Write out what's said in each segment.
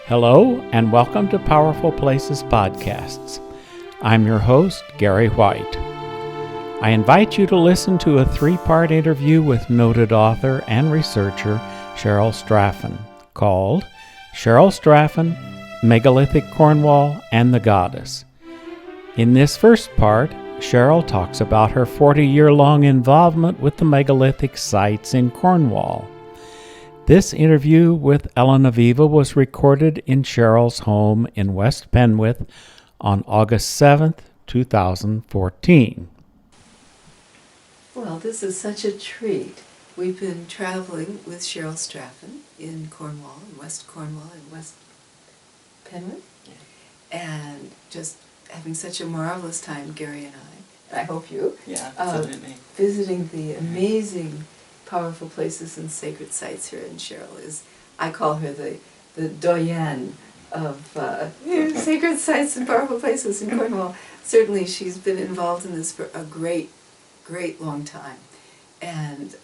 Hello, and welcome to Powerful Places Podcasts. I'm your host, Gary White. I invite you to listen to a three-part interview with noted author and researcher Cheryl Straffon, called Cheryl Straffon, Megalithic Cornwall, and the Goddess. In this first part, Cheryl talks about her 40-year-long involvement with the megalithic sites in Cornwall. This interview with Elyn Aviva was recorded in Cheryl's home in West Penwith on August 7th, 2014. Well, this is such a treat. We've been traveling with Cheryl Straffon in Cornwall, in West Cornwall, in West Penwith, and just having such a marvelous time, Gary and I hope you, visiting the amazing powerful places and sacred sites here. And Cheryl is, I call her the doyenne of sacred sites and powerful places in Cornwall. Certainly she's been involved in this for a great long time. And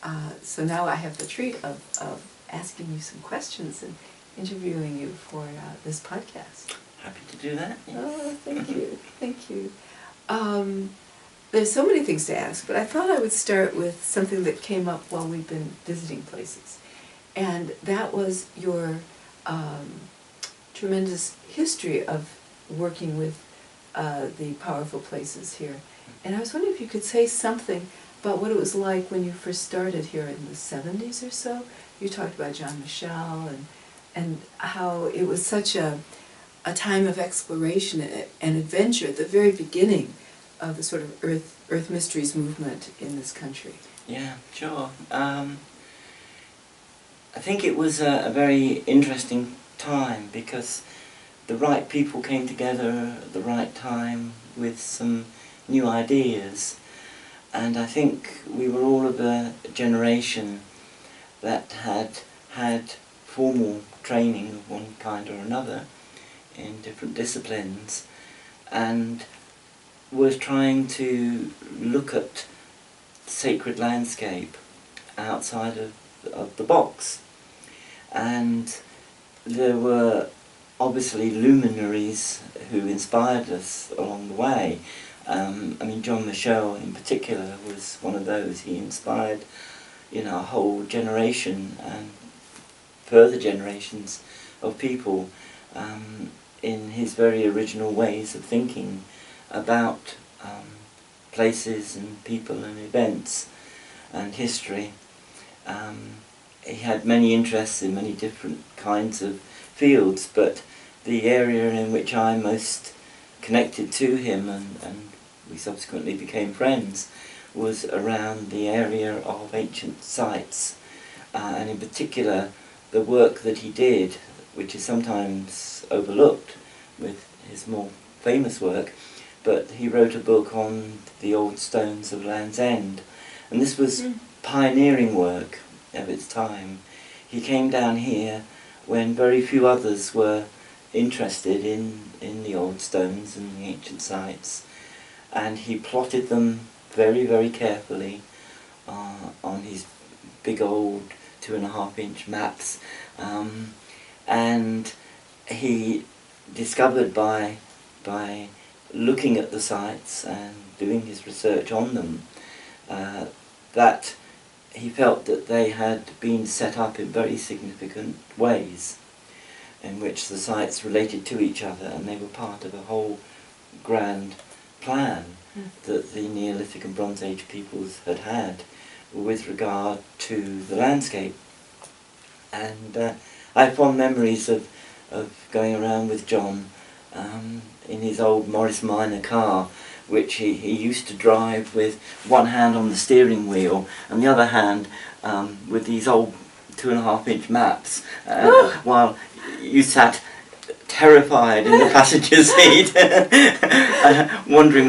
so now I have the treat of asking you some questions and interviewing you for this podcast. Happy to do that. Yes. Oh, thank you. There's so many things to ask, but I thought I would start with something that came up while we've been visiting places. And that was your tremendous history of working with the powerful places here. And I was wondering if you could say something about what it was like when you first started here in the 70s or so. You talked about John Michel and how it was such a time of exploration and adventure at the very beginning of the sort of Earth Mysteries movement in this country. Yeah, sure. I think it was a very interesting time because the right people came together at the right time with some new ideas, and I think we were all of a generation that had formal training of one kind or another in different disciplines, and was trying to look at sacred landscape outside of the box. And there were obviously luminaries who inspired us along the way. John Michel in particular was one of those. He inspired, a whole generation and further generations of people in his very original ways of thinking about places and people and events and history. He had many interests in many different kinds of fields, but the area in which I most connected to him and we subsequently became friends was around the area of ancient sites, and in particular the work that he did, which is sometimes overlooked with his more famous work, but he wrote a book on the old stones of Land's End, and this was pioneering work of its time. He came down here when very few others were interested in the old stones and the ancient sites, and he plotted them very, very carefully on his big old 2.5-inch maps, and he discovered by looking at the sites and doing his research on them, that he felt that they had been set up in very significant ways in which the sites related to each other, and they were part of a whole grand plan that the Neolithic and Bronze Age peoples had with regard to the landscape. And I have fond memories of going around with John in his old Morris Minor car, which he used to drive with one hand on the steering wheel and the other hand with these old 2.5-inch maps, while you sat terrified in the passenger seat, wondering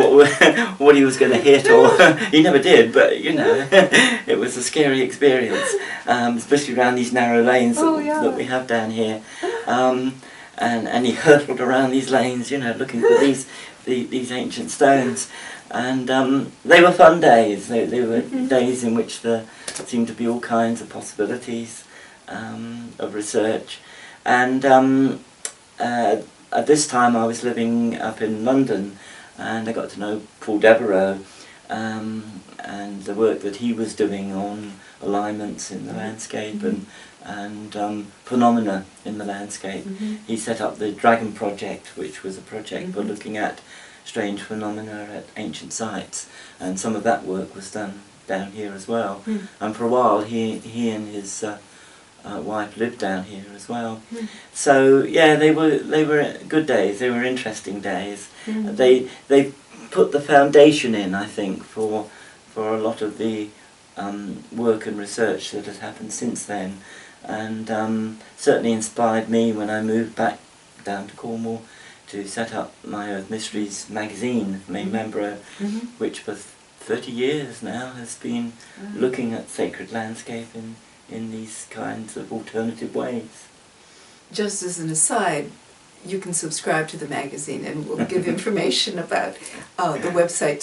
what he was going to hit, or he never did, but it was a scary experience, especially around these narrow lanes that we have down here. And he hurtled around these lanes, looking for these ancient stones, and they were fun days. They were days in which there seemed to be all kinds of possibilities of research, and at this time I was living up in London, and I got to know Paul Devereaux, and the work that he was doing on alignments in the landscape and phenomena in the landscape. He set up the Dragon Project, which was a project for looking at strange phenomena at ancient sites, and some of that work was done down here as well. And for a while he and his wife lived down here as well. So yeah, they were good days. They were interesting days. They put the foundation in, I think, for a lot of the work and research that has happened since then, and certainly inspired me when I moved back down to Cornwall to set up my Earth Mysteries magazine, main member, which for 30 years now has been looking at sacred landscape in these kinds of alternative ways. Just as an aside, you can subscribe to the magazine, and we'll give information about the website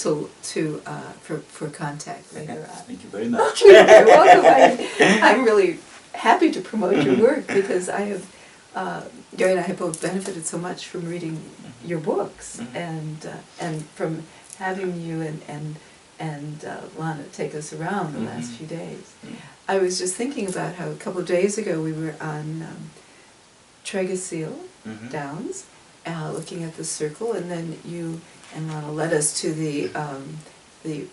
for contact later on. Thank you very much. You're welcome. I'm really happy to promote your work, because I have, Gary and I have both benefited so much from reading your books, and from having you and Lana take us around the last few days. I was just thinking about how a couple of days ago we were on Tregasil Downs, looking at the circle, and then you and Lana led us to the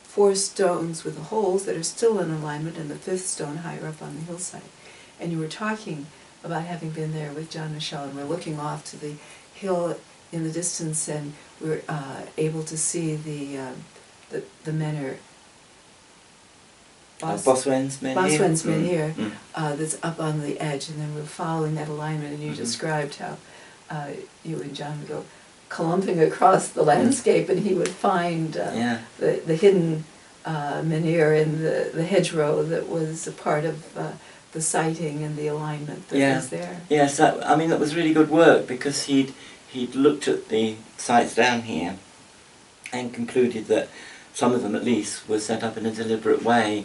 4 stones with the holes that are still in alignment, and the 5th stone higher up on the hillside. And you were talking about having been there with John Michelle, and we're looking off to the hill in the distance, and we're able to see the menhir. Boswen's menhir that's up on the edge, and then we're following that alignment, and you described how you and John would go clumping across the landscape, and he would find the hidden menhir in the hedgerow that was a part of the sighting and the alignment that was there. Yes, I mean, that was really good work, because he'd looked at the sites down here and concluded that some of them at least were set up in a deliberate way,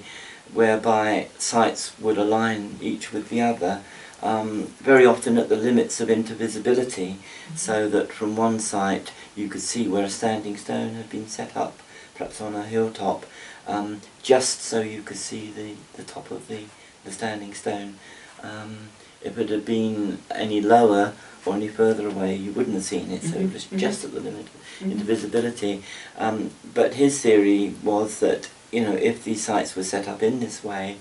whereby sites would align each with the other, very often at the limits of intervisibility, so that from one site you could see where a standing stone had been set up, perhaps on a hilltop, just so you could see the top of the standing stone. If it had been any lower or any further away, you wouldn't have seen it, so it was just at the limit of invisibility. But his theory was that, you know, if these sites were set up in this way,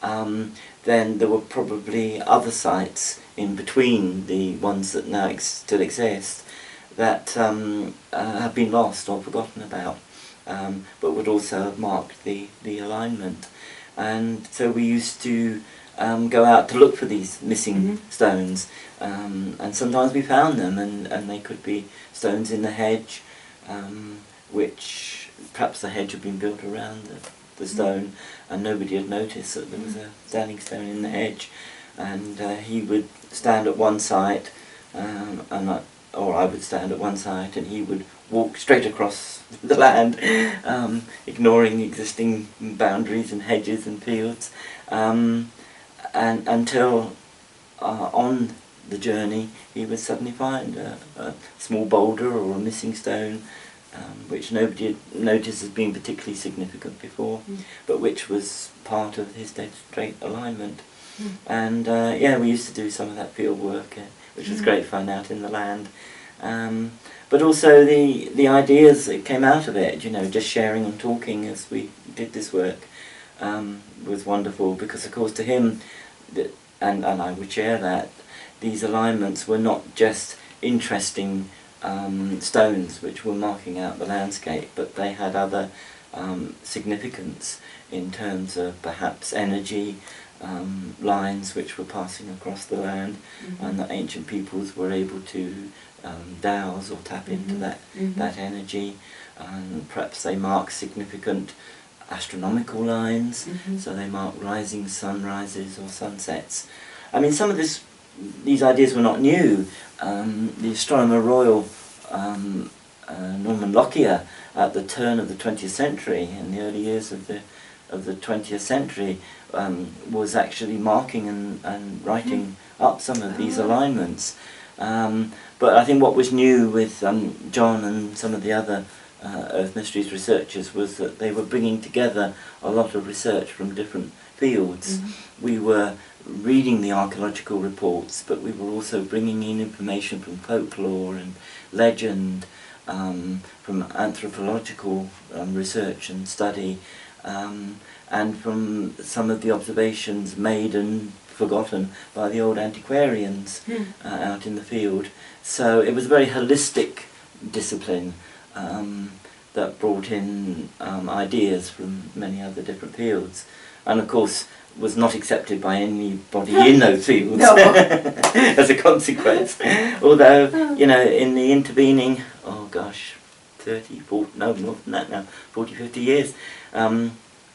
then there were probably other sites in between the ones that now still exist that have been lost or forgotten about, but would also have marked the alignment. And so we used to go out to look for these missing stones, and sometimes we found them, and they could be stones in the hedge, which perhaps the hedge had been built around the stone, and nobody had noticed that there was a standing stone in the hedge, and he would stand at one site, or I would stand at one site, and he would walk straight across the land, ignoring the existing boundaries and hedges and fields, and until on the journey he would suddenly find a small boulder or a missing stone, which nobody had noticed as being particularly significant before, but which was part of his straight alignment. And we used to do some of that field work, which was great fun out in the land. But also the ideas that came out of it, you know, just sharing and talking as we did this work, was wonderful, because of course to him, and I would share that, these alignments were not just interesting stones which were marking out the landscape, but they had other significance in terms of perhaps energy lines which were passing across the land, and that ancient peoples were able to dowse or tap into that energy, and perhaps they mark significant astronomical lines, so they mark rising sunrises or sunsets. I mean, some of these ideas were not new. The astronomer royal Norman Lockyer, at the turn of the 20th century, in the early years of the 20th century, was actually marking and writing up some of these alignments. But I think what was new with John and some of the other Earth Mysteries researchers was that they were bringing together a lot of research from different fields. We were reading the archaeological reports, but we were also bringing in information from folklore and legend, from anthropological research and study, and from some of the observations made and forgotten by the old antiquarians out in the field. So it was a very holistic discipline that brought in ideas from many other different fields, and of course was not accepted by anybody in those fields as a consequence. Although, you know, in the intervening, 30, 40, no, more than that now, 40, 50 years,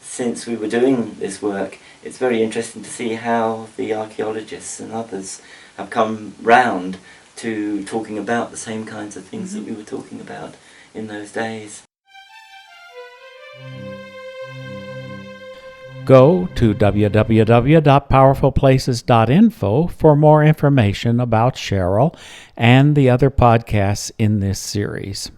since we were doing this work, it's very interesting to see how the archaeologists and others have come round to talking about the same kinds of things that we were talking about in those days. Go to www.powerfulplaces.info for more information about Cheryl and the other podcasts in this series.